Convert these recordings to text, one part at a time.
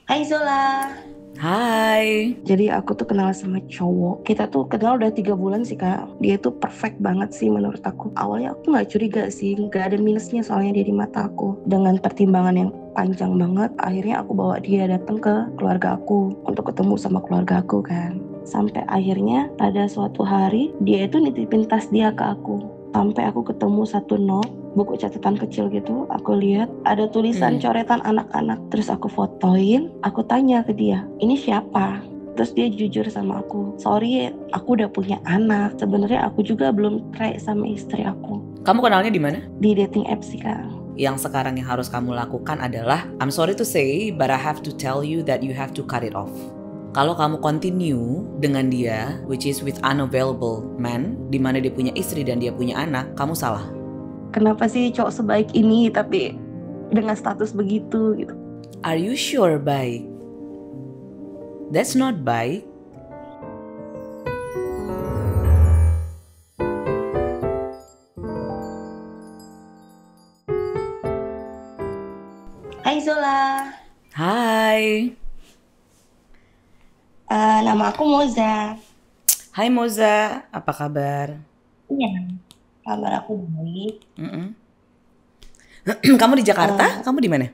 Hai Zola. Hai. Jadi aku tuh kenal sama cowok. Kita tuh kenal udah 3 bulan sih kak. Dia tuh perfect banget sih menurut aku. Awalnya aku nggak curiga sih, nggak ada minusnya soalnya dia di mata aku. Dengan pertimbangan yang panjang banget, akhirnya aku bawa dia datang ke keluarga aku untuk ketemu sama keluarga aku kan. Sampai akhirnya pada suatu hari dia itu nitipin tas dia ke aku. Sampai aku ketemu satu note buku catatan kecil gitu, aku lihat ada tulisan Hmm. coretan anak-anak, terus aku fotoin, aku tanya ke dia, ini siapa? Terus dia jujur sama aku, sorry aku udah punya anak, sebenarnya aku juga belum try sama istri aku. Kamu kenalnya di mana? Di dating apps sih kak. Yang sekarang yang harus kamu lakukan adalah, I'm sorry to say, but I have to tell you that you have to cut it off. Kalau kamu continue dengan dia, which is with unavailable man, di mana dia punya istri dan dia punya anak, kamu salah. Kenapa sih cowok sebaik ini tapi dengan status begitu gitu? Are you sure baik? That's not baik. Hai Zola. Hai. Nama aku Moza. Hai Moza, apa kabar? Iya, kabar aku baik. Mm-mm. Kamu di Jakarta? Eh, Kamu di mana?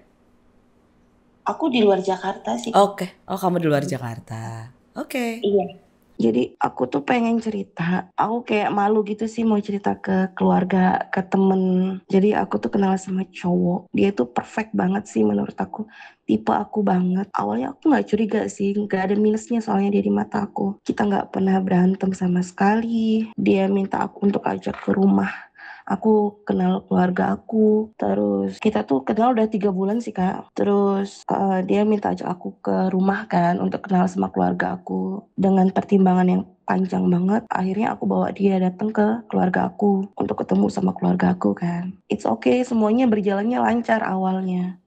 aku di luar Jakarta sih. Oke. Oh, kamu di luar Jakarta. Oke. Iya. Jadi aku tuh pengen cerita, aku kayak malu gitu sih mau cerita ke keluarga, ke temen. Jadi aku tuh kenal sama cowok, dia tuh perfect banget sih menurut aku. Tipe aku banget. Awalnya aku nggak curiga sih, nggak ada minusnya soalnya dia di mata aku. Kita nggak pernah berantem sama sekali. Dia minta aku untuk ajak ke rumah. Aku kenal keluarga aku, terus kita tuh kenal udah 3 bulan sih kak. Terus dia minta ajak aku ke rumah kan untuk kenal sama keluarga aku. Dengan pertimbangan yang panjang banget, akhirnya aku bawa dia datang ke keluarga aku untuk ketemu sama keluarga aku kan. It's okay, semuanya berjalannya lancar awalnya.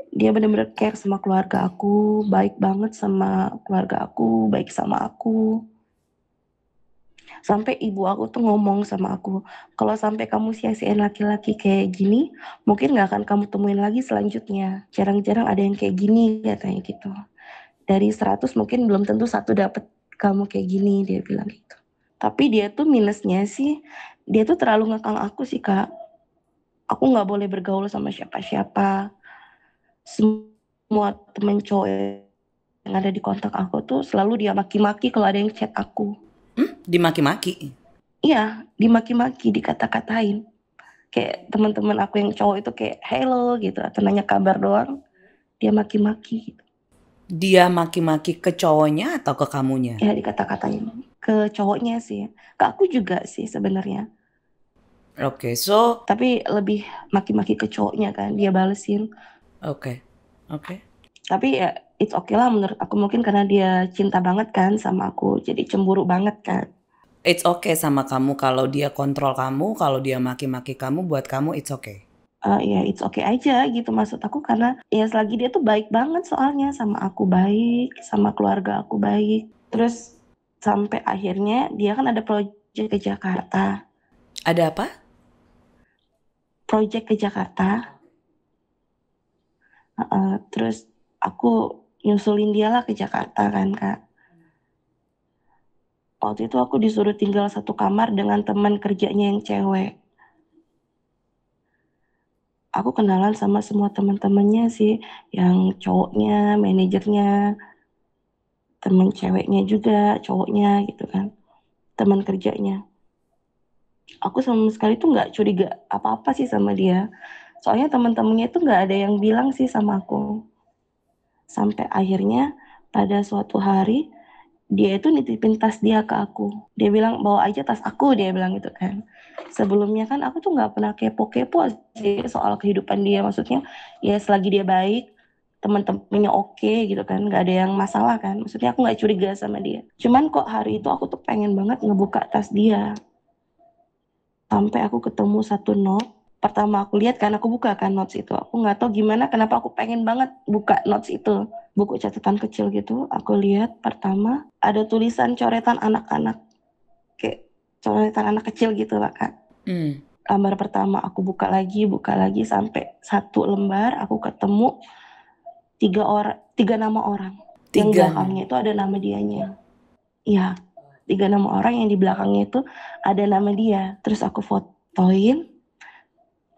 Dia bener-bener care sama keluarga aku, baik banget sama keluarga aku, baik sama aku. Sampai ibu aku tuh ngomong sama aku, kalau sampai kamu sia-siain laki-laki kayak gini, mungkin gak akan kamu temuin lagi selanjutnya. Jarang-jarang ada yang kayak gini katanya gitu. Dari 100 mungkin belum tentu satu dapet kamu kayak gini, dia bilang gitu. Tapi dia tuh minusnya sih, dia tuh terlalu ngekang aku sih kak. Aku gak boleh bergaul sama siapa-siapa. Semua temen cowok yang ada di kontak aku tuh selalu dia maki-maki kalau ada yang chat aku. Dimaki-maki. Iya, dimaki-maki, dikata-katain. Kayak teman-teman aku yang cowok itu kayak hello gitu atau nanya kabar doang, dia maki-maki gitu. Dia maki-maki ke cowoknya atau ke kamunya? Ya dikata-katain ke cowoknya sih, ke aku juga sih sebenarnya, Oke, so, tapi lebih maki-maki ke cowoknya kan dia balesin. oke, oke. Tapi ya it's okay lah menurut aku, mungkin karena dia cinta banget kan sama aku jadi cemburu banget kan. It's okay sama kamu kalau dia kontrol kamu, kalau dia maki-maki kamu, buat kamu it's okay. Ya it's okay aja gitu maksud aku, karena ya selagi dia tuh baik banget soalnya sama aku, baik sama keluarga aku, baik. Terus sampai akhirnya dia kan ada project ke Jakarta, Ada apa? project ke Jakarta. Terus aku nyusulin dia lah ke Jakarta kan kak. Waktu itu aku disuruh tinggal satu kamar dengan teman kerjanya yang cewek. Aku kenalan sama semua teman-temannya sih, yang cowoknya, manajernya, temen ceweknya juga, cowoknya gitu kan, teman kerjanya. Aku sama sekali tuh nggak curiga apa-apa sih sama dia. Soalnya teman-temannya itu nggak ada yang bilang sih sama aku. Sampai akhirnya pada suatu hari dia itu nitipin tas dia ke aku. Dia bilang bawa aja tas aku, dia bilang gitu kan. Sebelumnya kan aku tuh nggak pernah kepo-kepo sih soal kehidupan dia. Maksudnya ya selagi dia baik, teman-temannya oke gitu kan, nggak ada yang masalah kan. Maksudnya aku nggak curiga sama dia. Cuman kok hari itu aku tuh pengen banget ngebuka tas dia. Sampai aku ketemu satu note. Pertama aku lihat kan, aku buka kan notes itu. Aku nggak tahu gimana kenapa aku pengen banget buka notes itu. Buku catatan kecil gitu. Aku lihat pertama ada tulisan coretan anak-anak. Kayak coretan anak kecil gitu lah kak. Hmm. Lembar pertama aku buka lagi sampai satu lembar aku ketemu 3 nama orang. Yang belakangnya itu ada nama dianya. Iya, 3 nama orang yang di belakangnya itu ada nama dia. Terus aku fotoin,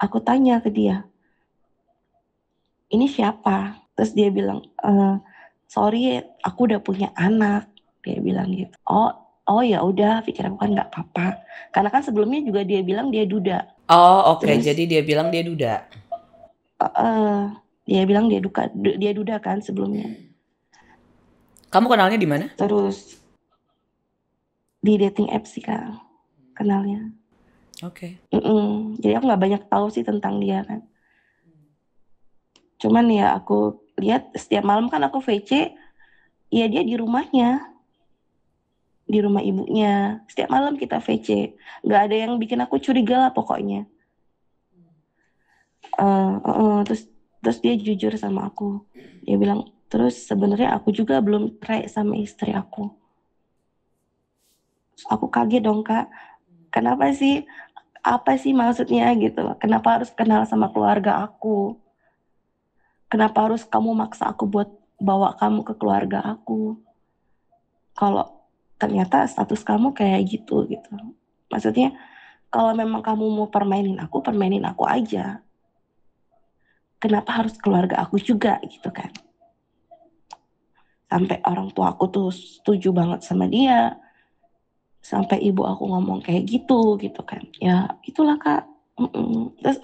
aku tanya ke dia, ini siapa? Terus dia bilang, sorry, aku udah punya anak. Dia bilang gitu. Oh ya udah, pikir aku kan nggak apa-apa. Karena kan sebelumnya juga dia bilang dia duda. Oh oke, jadi dia bilang dia duda. Dia bilang dia duda kan sebelumnya. Kamu kenalnya di mana? Terus di dating apps sih Kak, kenalnya. Oke. Jadi aku nggak banyak tahu sih tentang dia kan. Cuman ya aku lihat setiap malam kan aku VC, ya dia di rumahnya, di rumah ibunya. Setiap malam kita VC, nggak ada yang bikin aku curiga lah pokoknya. Terus dia jujur sama aku. Dia bilang, terus sebenarnya aku juga belum cerai sama istri aku. Terus aku kaget dong Kak, kenapa sih? Apa sih maksudnya gitu? Kenapa harus kenal sama keluarga aku? Kenapa harus kamu maksa aku buat bawa kamu ke keluarga aku? Kalau ternyata status kamu kayak gitu. Maksudnya kalau memang kamu mau permainin aku aja. Kenapa harus keluarga aku juga gitu kan? Sampai orang tua aku tuh setuju banget sama dia. Sampai ibu aku ngomong kayak gitu kan. Ya itulah Kak. Terus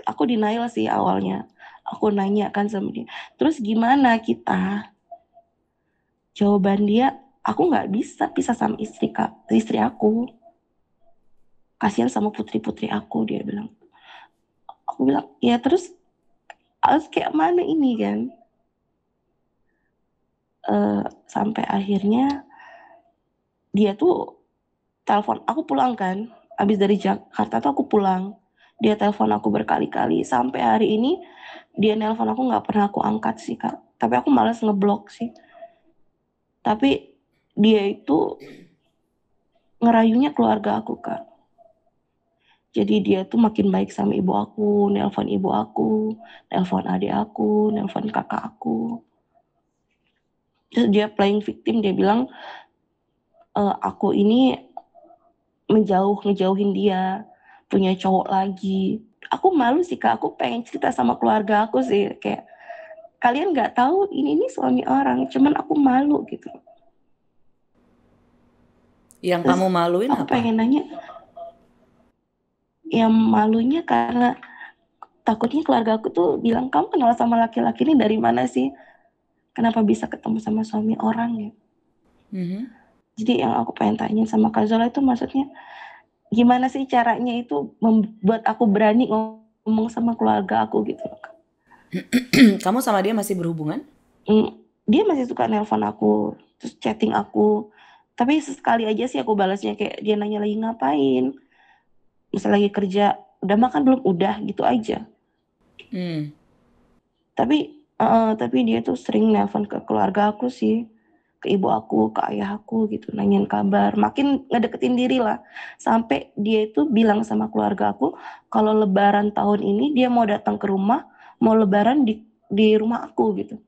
aku denial sih awalnya. Aku nanya kan sama dia, terus gimana kita? Jawaban dia, aku nggak bisa pisah sama istri aku. Kasihan sama putri-putri aku, dia bilang. Aku bilang, ya terus harus kayak mana ini kan? Sampai akhirnya dia tuh telepon, aku pulang kan, abis dari Jakarta tuh aku pulang. Dia telepon aku berkali-kali, sampai hari ini dia nelpon aku nggak pernah aku angkat sih Kak. Tapi aku malas ngeblok sih. Tapi dia itu ngerayunya keluarga aku Kak. Jadi dia tuh makin baik sama ibu aku, nelpon ibu aku, nelpon adik aku, nelpon kakak aku. Terus dia playing victim, dia bilang aku ini ngejauhin dia, punya cowok lagi. Aku malu sih Kak, aku pengen cerita sama keluarga aku sih, kayak kalian nggak tahu ini suami orang, cuman aku malu gitu. Yang Terus kamu maluin aku apa? pengen nanya, yang malunya karena takutnya keluarga aku tuh bilang, kamu kenal sama laki-laki ini dari mana sih? Kenapa bisa ketemu sama suami orang ya? Jadi yang aku pengen tanya sama Kak Zola itu maksudnya gimana sih caranya itu membuat aku berani ngomong sama keluarga aku gitu. Kamu sama dia masih berhubungan? Dia masih suka nelpon aku, terus chatting aku. Tapi sekali aja sih aku balasnya, kayak dia nanya lagi ngapain. Misal lagi kerja, udah makan belum? Udah, gitu aja. Tapi dia tuh sering nelpon ke keluarga aku sih, ke ibu aku, ke ayah aku gitu, nanyain kabar, makin ngedeketin diri lah. Sampai dia itu bilang sama keluarga aku, kalau lebaran tahun ini dia mau datang ke rumah, mau lebaran di rumah aku gitu.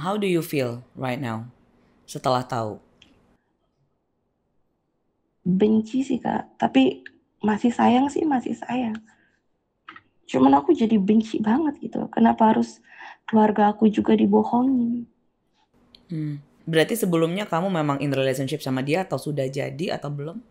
How do you feel right now setelah tahu? Benci sih Kak, tapi masih sayang sih, masih sayang. Cuman aku jadi benci banget gitu, kenapa harus keluarga aku juga dibohongin. Berarti sebelumnya kamu memang in relationship sama dia atau sudah jadi atau belum?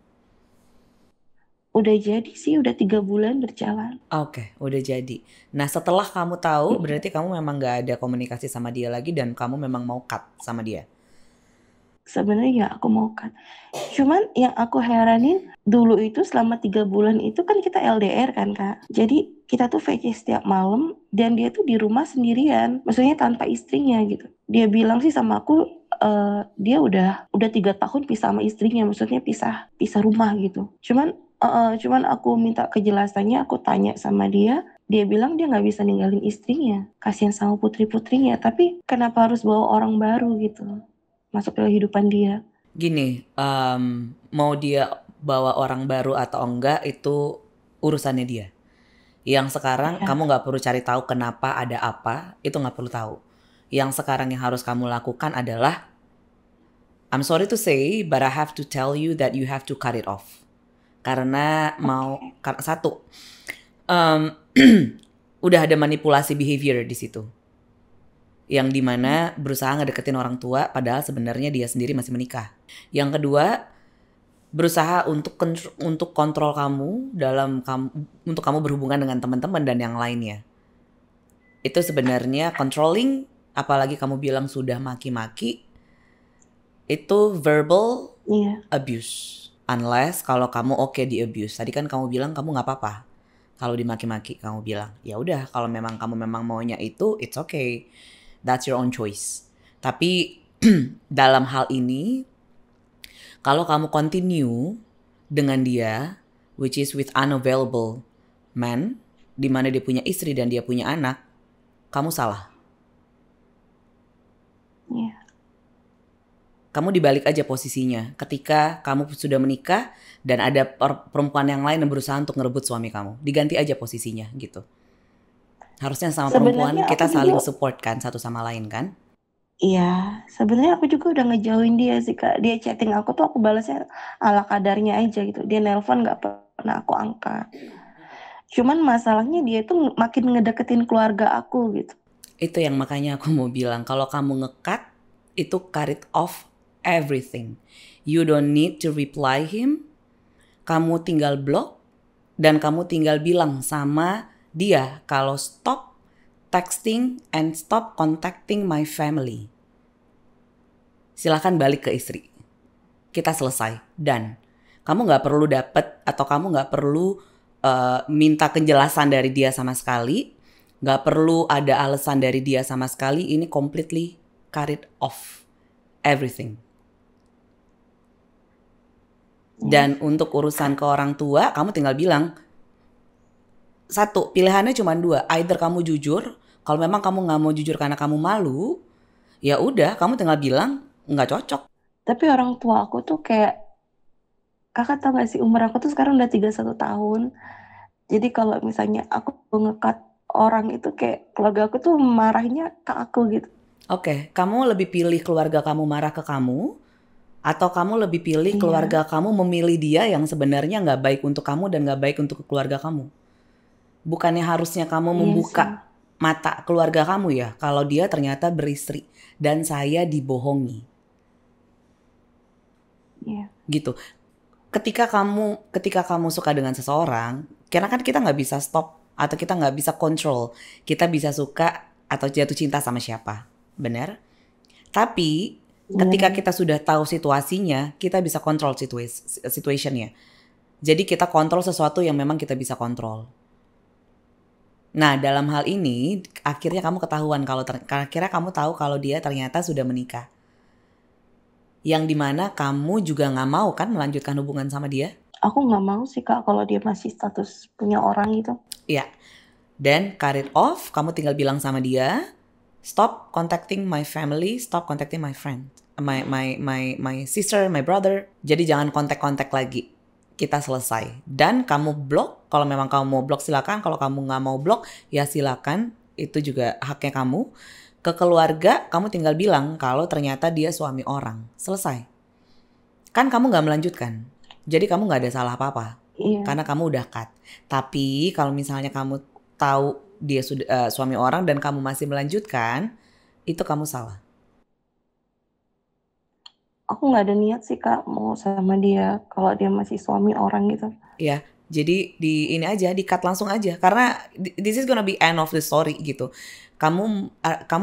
Udah jadi sih, udah 3 bulan berjalan. Oke, udah jadi. Nah setelah kamu tahu berarti kamu memang gak ada komunikasi sama dia lagi dan kamu memang mau cut sama dia? Sebenarnya ya aku mau cut. Cuman yang aku heranin dulu itu selama 3 bulan itu kan kita LDR kan Kak. Jadi kita tuh VC setiap malam dan dia tuh di rumah sendirian. Maksudnya tanpa istrinya gitu. Dia bilang sih sama aku dia udah 3 tahun pisah sama istrinya. Maksudnya pisah rumah gitu. Cuman aku minta kejelasannya, aku tanya sama dia. Dia bilang dia nggak bisa ninggalin istrinya. Kasihan sama putri-putrinya. Tapi kenapa harus bawa orang baru gitu masuk ke kehidupan dia? Gini, mau dia bawa orang baru atau enggak itu urusannya dia. Yang sekarang kamu gak perlu cari tahu kenapa ada apa, itu gak perlu tahu. Yang sekarang yang harus kamu lakukan adalah, I'm sorry to say, but I have to tell you that you have to cut it off. Karena satu, um, udah ada manipulasi behavior di situ. Yang dimana berusaha ngedeketin orang tua padahal sebenarnya dia sendiri masih menikah. Yang kedua, berusaha untuk kontrol kamu untuk kamu berhubungan dengan teman-teman dan yang lainnya. Itu sebenarnya controlling, apalagi kamu bilang sudah maki-maki, itu verbal abuse. Unless kalau kamu di abuse. Tadi kan kamu bilang kamu nggak apa-apa kalau dimaki-maki. Kamu bilang ya udah, kalau memang kamu maunya itu, it's okay. That's your own choice. Tapi dalam hal ini, kalau kamu continue dengan dia, which is with unavailable man, di mana dia punya istri dan dia punya anak, kamu salah. Iya. Kamu dibalik aja posisinya. Ketika kamu sudah menikah dan ada perempuan yang lain yang berusaha untuk ngerebut suami kamu, diganti aja posisinya gitu. Harusnya sama perempuan kita saling support kan, satu sama lain kan? Iya, sebenarnya aku juga udah ngejauhin dia sih Kak. Dia chatting aku tuh aku balasnya ala kadarnya aja gitu. Dia nelpon nggak pernah aku angkat. Cuman masalahnya dia tuh makin ngedeketin keluarga aku gitu. Itu yang makanya aku mau bilang, kalau kamu nge-cut, itu cut it off everything. You don't need to reply him. Kamu tinggal block dan kamu tinggal bilang sama dia kalau stop texting and stop contacting my family. Silakan balik ke istri. Kita selesai. Dan kamu nggak perlu kamu nggak perlu minta kejelasan dari dia sama sekali. Nggak perlu ada alasan dari dia sama sekali. Ini completely cut it off. Everything. Dan untuk urusan ke orang tua, kamu tinggal bilang, satu, pilihannya cuma dua. Either kamu jujur, kalau memang kamu nggak mau jujur karena kamu malu, ya udah, kamu tinggal bilang nggak cocok. Tapi orang tua aku tuh kayak, kakak tau gak sih, umur aku tuh sekarang udah 31 tahun. Jadi kalau misalnya aku nge-cut orang itu kayak keluarga aku tuh marahnya ke aku gitu. Oke, kamu lebih pilih keluarga kamu marah ke kamu, atau kamu lebih pilih keluarga kamu memilih dia yang sebenarnya nggak baik untuk kamu dan nggak baik untuk keluarga kamu? Bukannya harusnya kamu membuka mata keluarga kamu ya, kalau dia ternyata beristri dan saya dibohongi. Gitu. Ketika kamu suka dengan seseorang, karena kan kita nggak bisa stop atau kita nggak bisa control, kita bisa suka atau jatuh cinta sama siapa, benar? Tapi ketika kita sudah tahu situasinya, kita bisa kontrol situationnya. Jadi kita kontrol sesuatu yang memang kita bisa kontrol. Nah, dalam hal ini akhirnya kamu ketahuan akhirnya kamu tahu kalau dia ternyata sudah menikah. Yang dimana kamu juga nggak mau kan melanjutkan hubungan sama dia? Aku nggak mau sih Kak kalau dia masih status punya orang gitu. Iya. Then cut it off. Kamu tinggal bilang sama dia, stop contacting my family, stop contacting my friend, my sister, my brother. Jadi jangan kontak lagi. Kita selesai. Dan kamu blok. Kalau memang kamu mau blok silakan. Kalau kamu nggak mau blok ya silakan. Itu juga haknya kamu. Ke keluarga kamu tinggal bilang kalau ternyata dia suami orang. Selesai. Kan kamu nggak melanjutkan. Jadi kamu nggak ada salah apa-apa. Karena kamu udah cut. Tapi kalau misalnya kamu tahu dia sudah suami orang dan kamu masih melanjutkan, itu kamu salah. Aku nggak ada niat sih Kak mau sama dia kalau dia masih suami orang gitu. Ya, jadi ini aja, di-cut langsung aja. Karena this is gonna be end of the story gitu. Kamu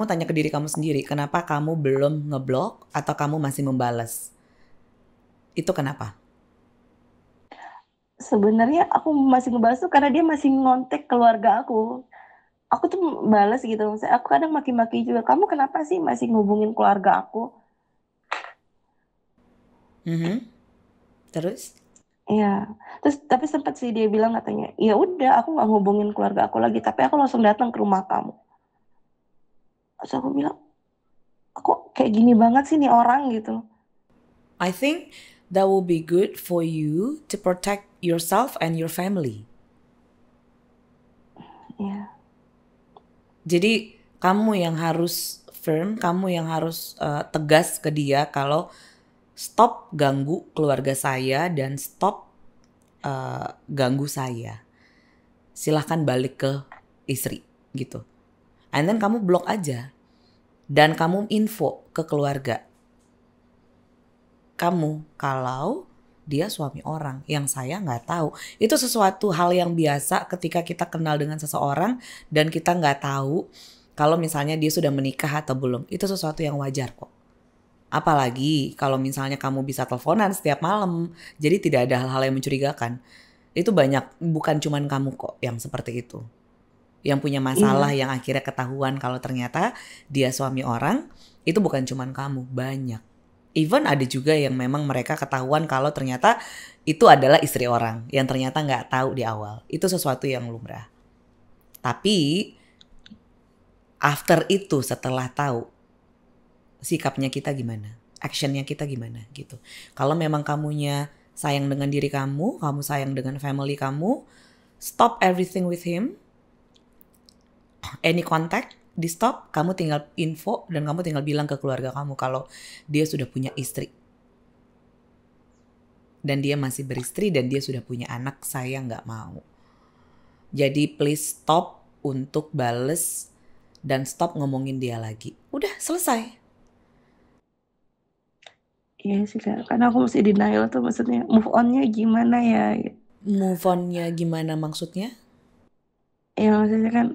tanya ke diri kamu sendiri, kenapa kamu belum ngeblok atau kamu masih membalas? Itu kenapa? Sebenarnya aku masih ngebalas tuh karena dia masih ngontek keluarga aku. Aku tuh balas gitu. Maksudnya aku kadang maki-maki juga. Kamu kenapa sih masih ngubungin keluarga aku? Terus? Iya. Terus tapi sempat sih dia bilang katanya, ya udah aku nggak ngubungin keluarga aku lagi. Tapi aku langsung datang ke rumah kamu. Terus aku bilang, kok kayak gini banget sih nih orang gitu. I think that will be good for you to protect yourself and your family. Iya. Jadi kamu yang harus firm, kamu yang harus tegas ke dia kalau stop ganggu keluarga saya dan stop ganggu saya. Silahkan balik ke istri gitu. And then kamu blok aja. Dan kamu info ke keluarga kamu kalau dia suami orang yang saya nggak tahu. Itu sesuatu hal yang biasa ketika kita kenal dengan seseorang dan kita nggak tahu kalau misalnya dia sudah menikah atau belum. Itu sesuatu yang wajar kok. Apalagi kalau misalnya kamu bisa teleponan setiap malam, jadi tidak ada hal-hal yang mencurigakan. Itu banyak, bukan cuman kamu kok yang seperti itu. Yang punya masalah yang akhirnya ketahuan kalau ternyata dia suami orang, itu bukan cuman kamu, banyak. Even ada juga yang memang mereka ketahuan kalau ternyata itu adalah istri orang yang ternyata nggak tahu di awal. Itu sesuatu yang lumrah. Tapi after itu setelah tahu, sikapnya kita gimana? Actionnya kita gimana gitu. Kalau memang kamunya sayang dengan diri kamu, kamu sayang dengan family kamu, stop everything with him. Any contact di stop, kamu tinggal info dan kamu tinggal bilang ke keluarga kamu kalau dia sudah punya istri. Dan dia masih beristri dan dia sudah punya anak, saya nggak mau. Jadi please stop untuk bales dan stop ngomongin dia lagi. Udah selesai. Iya sih Kak, karena aku masih denial tuh, maksudnya move on-nya gimana ya? Move on-nya gimana maksudnya? Ya maksudnya kan,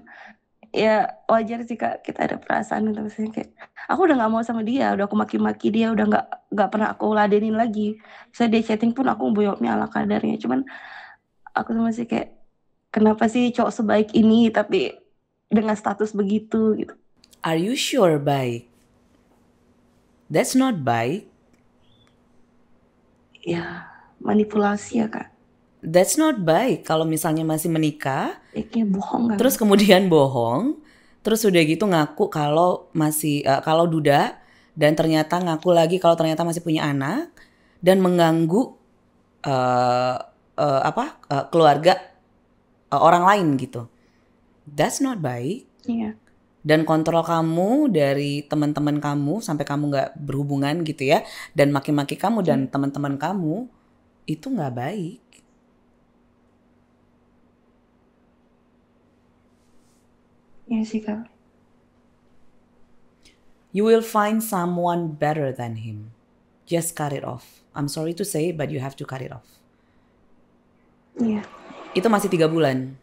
ya wajar sih Kak, kita ada perasaan gitu, maksudnya kayak aku udah nggak mau sama dia, udah aku maki-maki dia, udah nggak pernah aku ladenin lagi. Saya dia chatting pun aku jawabnya ala kadarnya. Cuman aku tuh masih kayak, kenapa sih cowok sebaik ini tapi dengan status begitu gitu? Are you sure baik? That's not baik. Ya manipulasi ya Kak. That's not baik. Kalau misalnya masih menikah, Kayak bohong kan? terus kemudian bohong, terus udah gitu ngaku kalau masih kalau duda dan ternyata ngaku lagi kalau ternyata masih punya anak dan mengganggu keluarga orang lain gitu. That's not baik. Iya. Dan kontrol kamu dari teman-teman kamu sampai kamu nggak berhubungan gitu ya, dan maki-maki kamu dan teman-teman kamu itu nggak baik. Iya sih Kak. You will find someone better than him. Just cut it off. I'm sorry to say, but you have to cut it off. Iya. Itu masih 3 bulan.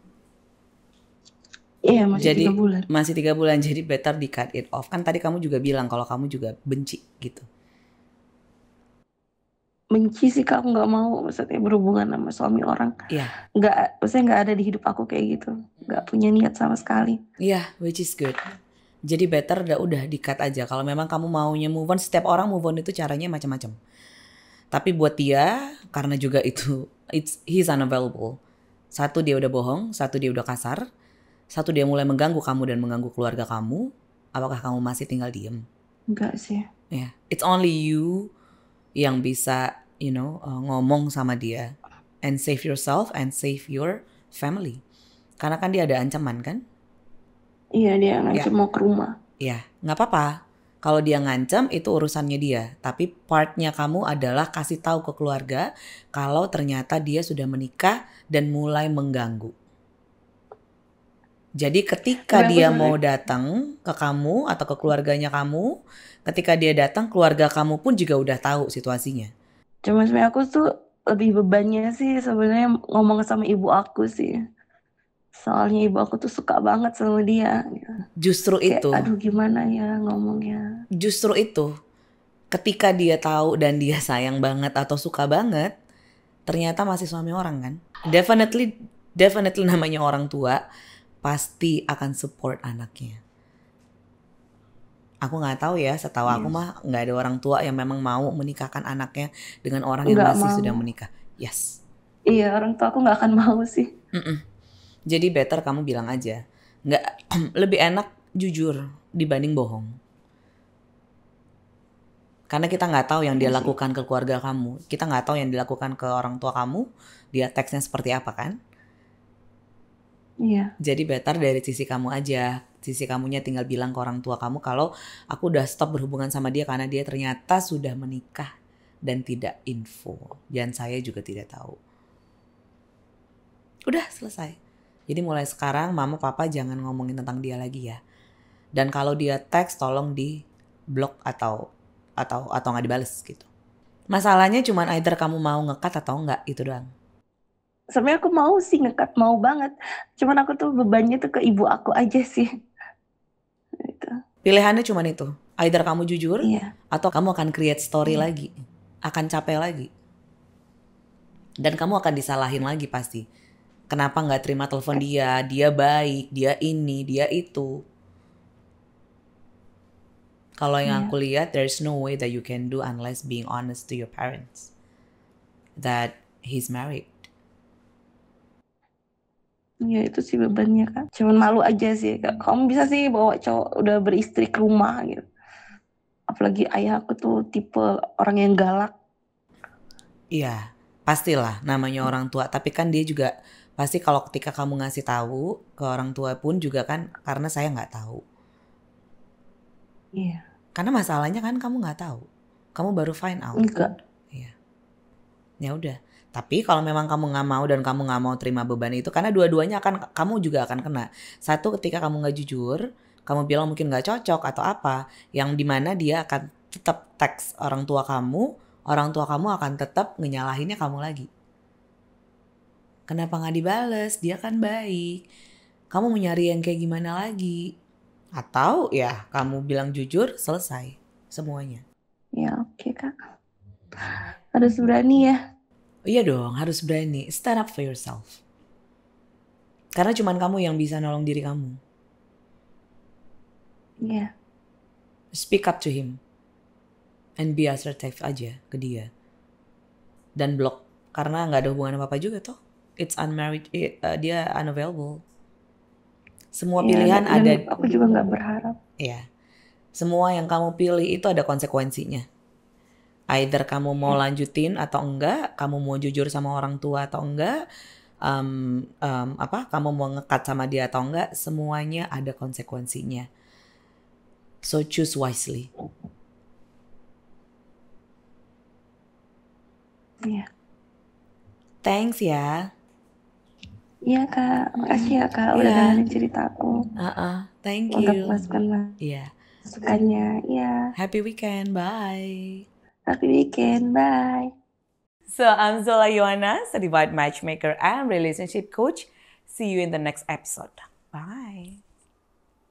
Iya masih Jadi 3 bulan. masih 3 bulan, jadi better di cut it off. Kan tadi kamu juga bilang kalau kamu juga benci gitu. Benci sih Kak, aku nggak mau maksudnya berhubungan sama suami orang. Iya. Maksudnya nggak ada di hidup aku kayak gitu. Nggak punya niat sama sekali. Iya, which is good. Jadi better udah di-cut aja. Kalau memang kamu maunya move on, setiap orang move on itu caranya macam-macam. Tapi buat dia, karena juga itu he's unavailable. Satu dia udah bohong, satu dia udah kasar, satu dia mulai mengganggu kamu dan mengganggu keluarga kamu. Apakah kamu masih tinggal diem? Enggak sih. Yeah, it's only you yang bisa, ngomong sama dia and save yourself and save your family. Karena kan dia ada ancaman kan? Iya, dia ngancam mau ke rumah. Ya, nggak apa-apa. Kalau dia ngancam itu urusannya dia. Tapi partnya kamu adalah kasih tahu ke keluarga kalau ternyata dia sudah menikah dan mulai mengganggu. Jadi ketika dia mau datang ke kamu atau ke keluarganya kamu, ketika dia datang keluarga kamu pun juga udah tahu situasinya. Cuma sebenarnya aku tuh lebih bebannya sih sebenarnya ngomong sama ibu aku sih. Soalnya ibu aku tuh suka banget sama dia. Justru kayak, itu. aduh gimana ya ngomongnya. Justru itu. Ketika dia tahu dan dia sayang banget atau suka banget, ternyata masih suami orang kan. Definitely namanya orang tua pasti akan support anaknya. Aku nggak tahu ya, setahu aku mah nggak ada orang tua yang memang mau menikahkan anaknya dengan orang yang masih sudah menikah. Yes. Iya, orang tua aku nggak akan mau sih. Jadi better kamu bilang aja. Nggak, lebih enak jujur dibanding bohong. Karena kita nggak tahu yang dia lakukan ke keluarga kamu. Kita nggak tahu yang dilakukan ke orang tua kamu. Dia teksnya seperti apa kan? Iya. Jadi better dari sisi kamu aja. Sisi kamunya tinggal bilang ke orang tua kamu kalau aku udah stop berhubungan sama dia karena dia ternyata sudah menikah dan tidak info. Dan saya juga tidak tahu. Udah selesai. Jadi mulai sekarang mama papa jangan ngomongin tentang dia lagi ya. Dan kalau dia teks tolong di blok atau nggak dibales gitu. Masalahnya cuman either kamu mau ngekat atau enggak, itu doang. Sebenarnya aku mau sih ngekat, mau banget. Cuman aku tuh bebannya tuh ke ibu aku aja sih. Gitu. Pilihannya cuman itu. Either kamu jujur Iya. atau kamu akan create story Iya. lagi. Akan capek lagi. Dan kamu akan disalahin lagi pasti. Kenapa nggak terima telepon dia baik, dia ini, dia itu. Kalau yang Iya. aku lihat, there's no way that you can do unless being honest to your parents. That he's married. Iya itu sih bebannya Kak. Cuman malu aja sih Kak. Kamu bisa sih bawa cowok udah beristri ke rumah gitu. Apalagi ayah aku tuh tipe orang yang galak. Iya, pastilah namanya orang tua. Tapi kan dia juga pasti kalau ketika kamu ngasih tahu ke orang tua pun juga kan karena saya nggak tahu. Iya. Karena masalahnya kan kamu nggak tahu. Kamu baru find out. Enggak. Iya. Ya udah. Tapi kalau memang kamu nggak mau dan kamu nggak mau terima beban itu, karena dua-duanya akan kamu juga akan kena. Satu ketika kamu nggak jujur, kamu bilang mungkin nggak cocok atau apa, yang dimana dia akan tetap teks orang tua kamu akan tetap ngenyalahinnya kamu lagi. Kenapa nggak dibales? Dia kan baik. Kamu mau nyari yang kayak gimana lagi? Atau ya kamu bilang jujur, selesai semuanya. Ya oke Kak. Harus berani ya. Iya dong, harus berani. Stand up for yourself. Karena cuman kamu yang bisa nolong diri kamu. Iya. Speak up to him. And be assertive aja ke dia. Dan block. Karena gak ada hubungan apa-apa juga toh. It's unmarried, dia unavailable. Semua pilihan dan ada. aku juga nggak berharap. Iya. Semua yang kamu pilih itu ada konsekuensinya. Either kamu mau lanjutin atau enggak, kamu mau jujur sama orang tua atau enggak, kamu mau ngekat sama dia atau enggak, semuanya ada konsekuensinya. So choose wisely. Iya. Thanks ya. Iya Kak, makasih ya Kak udah dengerin ceritaku. Thank Udah you. puaskan Iya. masukannya. Iya. Happy weekend. Bye. Happy weekend. Bye. So I'm Zola Yohana, certified matchmaker and relationship coach. See you in the next episode. Bye.